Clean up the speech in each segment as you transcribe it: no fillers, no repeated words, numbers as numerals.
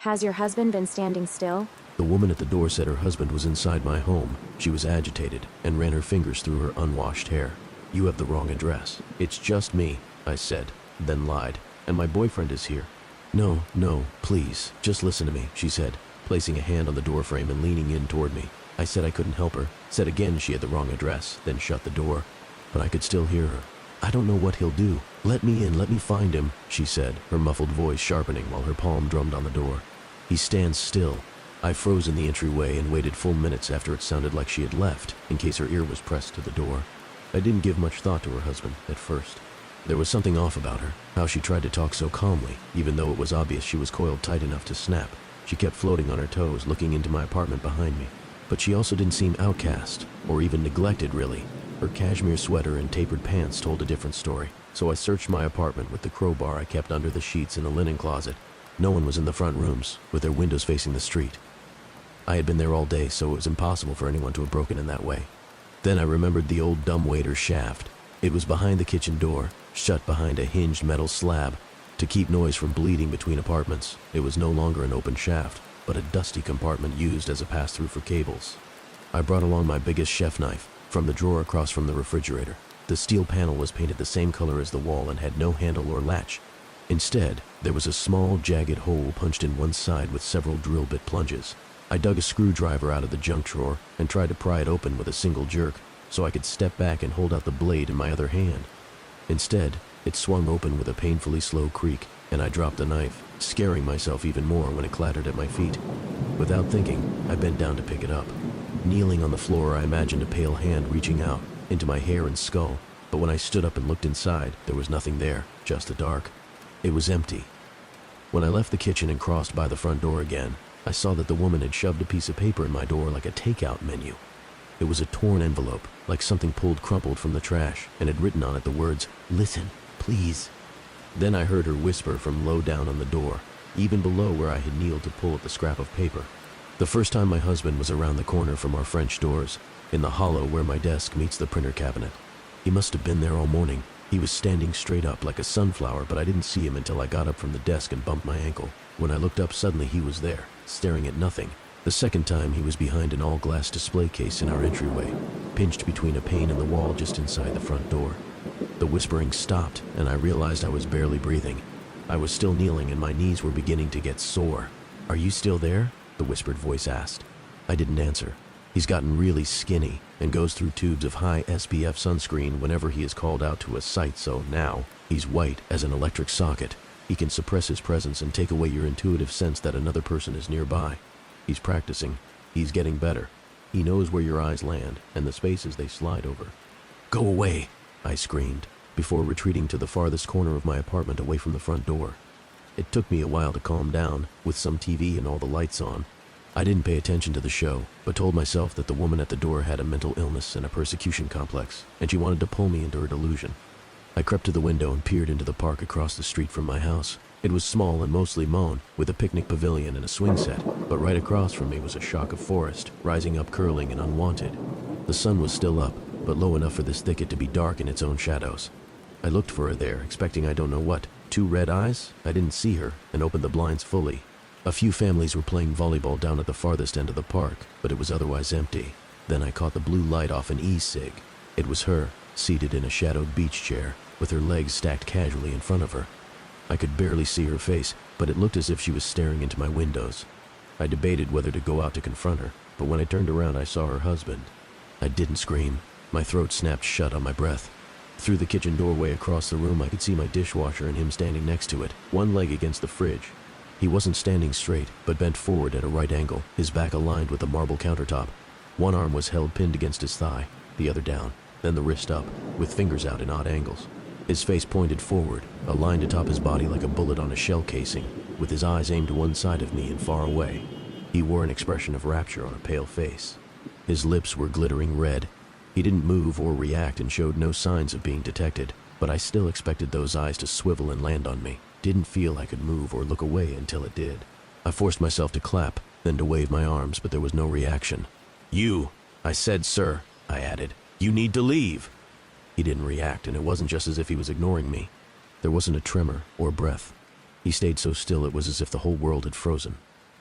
Has your husband been standing still? The woman at the door said her husband was inside my home. She was agitated and ran her fingers through her unwashed hair. You have the wrong address. It's just me, I said, then lied. And my boyfriend is here. No, please, just listen to me, she said, placing a hand on the doorframe and leaning in toward me. I said I couldn't help her, said again she had the wrong address, then shut the door. But I could still hear her. I don't know what he'll do. Let me in, let me find him, she said, her muffled voice sharpening while her palm drummed on the door. He stands still. I froze in the entryway and waited full minutes after it sounded like she had left, in case her ear was pressed to the door. I didn't give much thought to her husband at first. There was something off about her, how she tried to talk so calmly, even though it was obvious she was coiled tight enough to snap. She kept floating on her toes, looking into my apartment behind me. But she also didn't seem outcast, or even neglected really. Her cashmere sweater and tapered pants told a different story, so I searched my apartment with the crowbar I kept under the sheets in a linen closet. No one was in the front rooms, with their windows facing the street. I had been there all day, so it was impossible for anyone to have broken in that way. Then I remembered the old dumbwaiter shaft. It was behind the kitchen door, shut behind a hinged metal slab. To keep noise from bleeding between apartments, it was no longer an open shaft, but a dusty compartment used as a pass-through for cables. I brought along my biggest chef knife, from the drawer across from the refrigerator. The steel panel was painted the same color as the wall and had no handle or latch. Instead, there was a small, jagged hole punched in one side with several drill bit plunges. I dug a screwdriver out of the junk drawer and tried to pry it open with a single jerk, so I could step back and hold out the blade in my other hand. Instead, it swung open with a painfully slow creak, and I dropped the knife, scaring myself even more when it clattered at my feet. Without thinking, I bent down to pick it up. Kneeling on the floor, I imagined a pale hand reaching out, into my hair and skull, but when I stood up and looked inside, there was nothing there, just the dark. It was empty. When I left the kitchen and crossed by the front door again, I saw that the woman had shoved a piece of paper in my door like a takeout menu. It was a torn envelope, like something pulled crumpled from the trash, and had written on it the words, "Listen, please." Then I heard her whisper from low down on the door, even below where I had kneeled to pull at the scrap of paper. The first time my husband was around the corner from our French doors, in the hollow where my desk meets the printer cabinet. He must have been there all morning. He was standing straight up like a sunflower, but I didn't see him until I got up from the desk and bumped my ankle. When I looked up, suddenly he was there, staring at nothing. The second time, he was behind an all-glass display case in our entryway, pinched between a pane and the wall just inside the front door. The whispering stopped, and I realized I was barely breathing. I was still kneeling, and my knees were beginning to get sore. "Are you still there?" the whispered voice asked. I didn't answer. He's gotten really skinny and goes through tubes of high SPF sunscreen whenever he is called out to a site, so now he's white as an electric socket. He can suppress his presence and take away your intuitive sense that another person is nearby. He's practicing. He's getting better. He knows where your eyes land and the spaces they slide over. "Go away," I screamed, before retreating to the farthest corner of my apartment away from the front door. It took me a while to calm down, with some TV and all the lights on. I didn't pay attention to the show, but told myself that the woman at the door had a mental illness and a persecution complex, and she wanted to pull me into her delusion. I crept to the window and peered into the park across the street from my house. It was small and mostly mown, with a picnic pavilion and a swing set, but right across from me was a shock of forest, rising up curling and unwanted. The sun was still up, but low enough for this thicket to be dark in its own shadows. I looked for her there, expecting I don't know what. 2 red eyes? I didn't see her, and opened the blinds fully. A few families were playing volleyball down at the farthest end of the park, but it was otherwise empty. Then I caught the blue light off an e-cig. It was her, seated in a shadowed beach chair, with her legs stacked casually in front of her. I could barely see her face, but it looked as if she was staring into my windows. I debated whether to go out to confront her, but when I turned around I saw her husband. I didn't scream. My throat snapped shut on my breath. Through the kitchen doorway across the room I could see my dishwasher and him standing next to it, one leg against the fridge. He wasn't standing straight, but bent forward at a right angle, his back aligned with the marble countertop. One arm was held pinned against his thigh, the other down, then the wrist up, with fingers out in odd angles. His face pointed forward, a line atop his body like a bullet on a shell casing, with his eyes aimed to one side of me and far away. He wore an expression of rapture on a pale face. His lips were glittering red. He didn't move or react and showed no signs of being detected, but I still expected those eyes to swivel and land on me. Didn't feel I could move or look away until it did. I forced myself to clap, then to wave my arms, but there was no reaction. "You," I said, "sir," I added. "You need to leave." He didn't react, and it wasn't just as if he was ignoring me. There wasn't a tremor or breath. He stayed so still it was as if the whole world had frozen.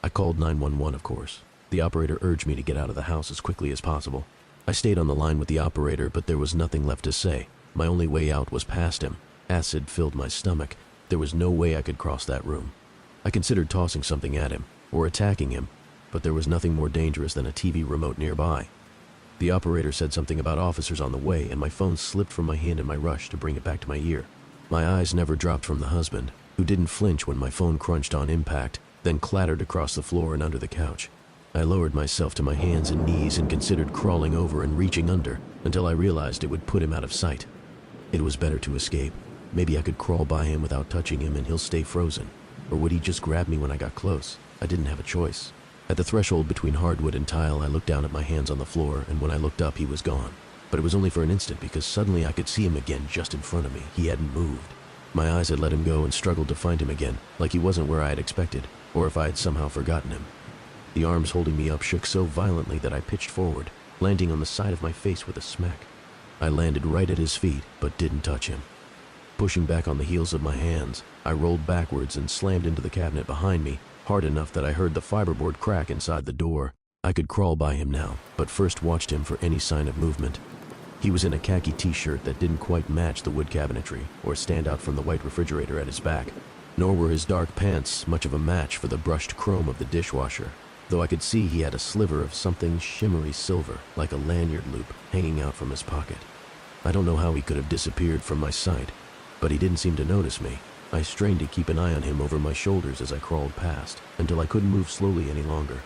I called 911, of course. The operator urged me to get out of the house as quickly as possible. I stayed on the line with the operator, but there was nothing left to say. My only way out was past him. Acid filled my stomach. There was no way I could cross that room. I considered tossing something at him, or attacking him, but there was nothing more dangerous than a TV remote nearby. The operator said something about officers on the way, and my phone slipped from my hand in my rush to bring it back to my ear. My eyes never dropped from the husband, who didn't flinch when my phone crunched on impact, then clattered across the floor and under the couch. I lowered myself to my hands and knees and considered crawling over and reaching under until I realized it would put him out of sight. It was better to escape. Maybe I could crawl by him without touching him and he'll stay frozen. Or would he just grab me when I got close? I didn't have a choice. At the threshold between hardwood and tile, I looked down at my hands on the floor, and when I looked up, he was gone. But it was only for an instant, because suddenly I could see him again just in front of me. He hadn't moved. My eyes had let him go and struggled to find him again, like he wasn't where I had expected, or if I had somehow forgotten him. The arms holding me up shook so violently that I pitched forward, landing on the side of my face with a smack. I landed right at his feet, but didn't touch him. Pushing back on the heels of my hands, I rolled backwards and slammed into the cabinet behind me, hard enough that I heard the fiberboard crack inside the door. I could crawl by him now, but first watched him for any sign of movement. He was in a khaki t-shirt that didn't quite match the wood cabinetry or stand out from the white refrigerator at his back, nor were his dark pants much of a match for the brushed chrome of the dishwasher, though I could see he had a sliver of something shimmery silver, like a lanyard loop, hanging out from his pocket. I don't know how he could have disappeared from my sight, but he didn't seem to notice me. I strained to keep an eye on him over my shoulders as I crawled past, until I couldn't move slowly any longer.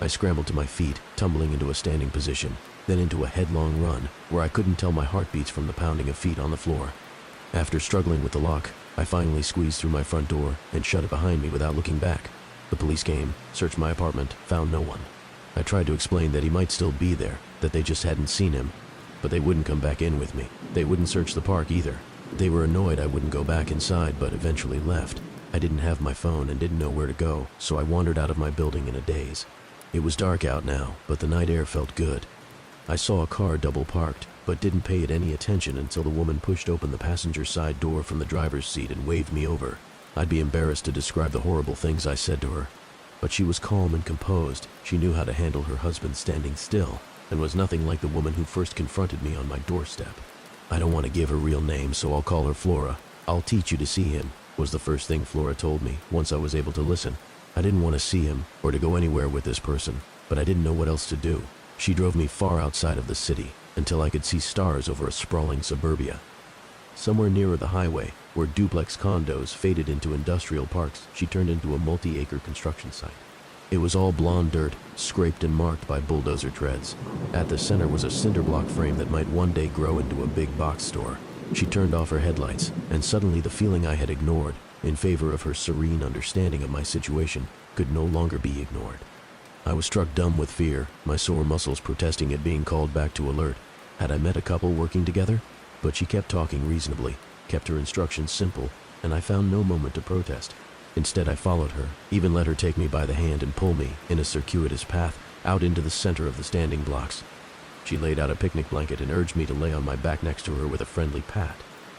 I scrambled to my feet, tumbling into a standing position, then into a headlong run, where I couldn't tell my heartbeats from the pounding of feet on the floor. After struggling with the lock, I finally squeezed through my front door and shut it behind me without looking back. The police came, searched my apartment, found no one. I tried to explain that he might still be there, that they just hadn't seen him, but they wouldn't come back in with me. They wouldn't search the park either. They were annoyed I wouldn't go back inside, but eventually left. I didn't have my phone and didn't know where to go, so I wandered out of my building in a daze. It was dark out now, but the night air felt good. I saw a car double parked, but didn't pay it any attention until the woman pushed open the passenger side door from the driver's seat and waved me over. I'd be embarrassed to describe the horrible things I said to her, but she was calm and composed. She knew how to handle her husband standing still, and was nothing like the woman who first confronted me on my doorstep. I don't want to give her real name, so I'll call her Flora. "I'll teach you to see him," was the first thing Flora told me once I was able to listen. I didn't want to see him or to go anywhere with this person, but I didn't know what else to do. She drove me far outside of the city until I could see stars over a sprawling suburbia. Somewhere nearer the highway, where duplex condos faded into industrial parks, she turned into a multi-acre construction site. It was all blonde dirt, scraped and marked by bulldozer treads. At the center was a cinder block frame that might one day grow into a big box store. She turned off her headlights, and suddenly the feeling I had ignored, in favor of her serene understanding of my situation, could no longer be ignored. I was struck dumb with fear, my sore muscles protesting at being called back to alert. Had I met a couple working together? But she kept talking reasonably, kept her instructions simple, and I found no moment to protest. Instead, I followed her, even let her take me by the hand and pull me, in a circuitous path, out into the center of the standing blocks. She laid out a picnic blanket and urged me to lay on my back next to her with a friendly pat.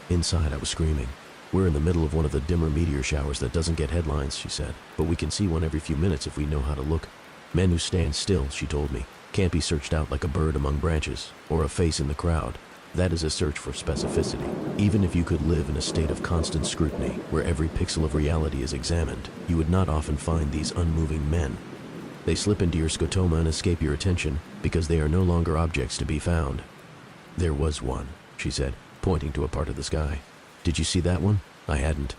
Inside, I was screaming. "We're in the middle of one of the dimmer meteor showers that doesn't get headlines," she said, "but we can see one every few minutes if we know how to look. Men who stand still," she told me, "can't be searched out like a bird among branches, or a face in the crowd. That is a search for specificity. Even if you could live in a state of constant scrutiny, where every pixel of reality is examined, you would not often find these unmoving men. They slip into your scotoma and escape your attention, because they are no longer objects to be found." "There was one," she said, pointing to a part of the sky. "Did you see that one?" I hadn't.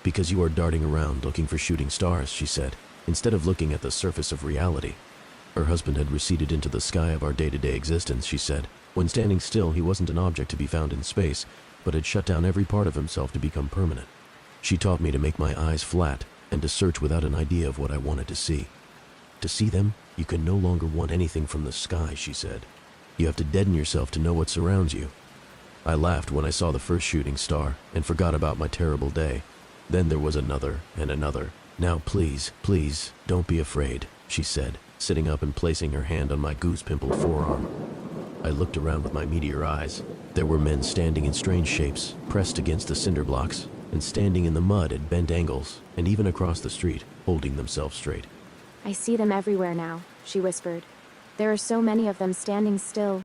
"Because you are darting around looking for shooting stars," she said, "instead of looking at the surface of reality." Her husband had receded into the sky of our day-to-day existence, she said. When standing still, he wasn't an object to be found in space, but had shut down every part of himself to become permanent. She taught me to make my eyes flat and to search without an idea of what I wanted to see. To see them, you can no longer want anything from the sky, she said. You have to deaden yourself to know what surrounds you. I laughed when I saw the first shooting star and forgot about my terrible day. Then there was another and another. "Now please, please, don't be afraid," she said, sitting up and placing her hand on my goose-pimpled forearm. I looked around with my meteor eyes. There were men standing in strange shapes, pressed against the cinder blocks, and standing in the mud at bent angles, and even across the street, holding themselves straight. I see them everywhere now, she whispered. There are so many of them standing still,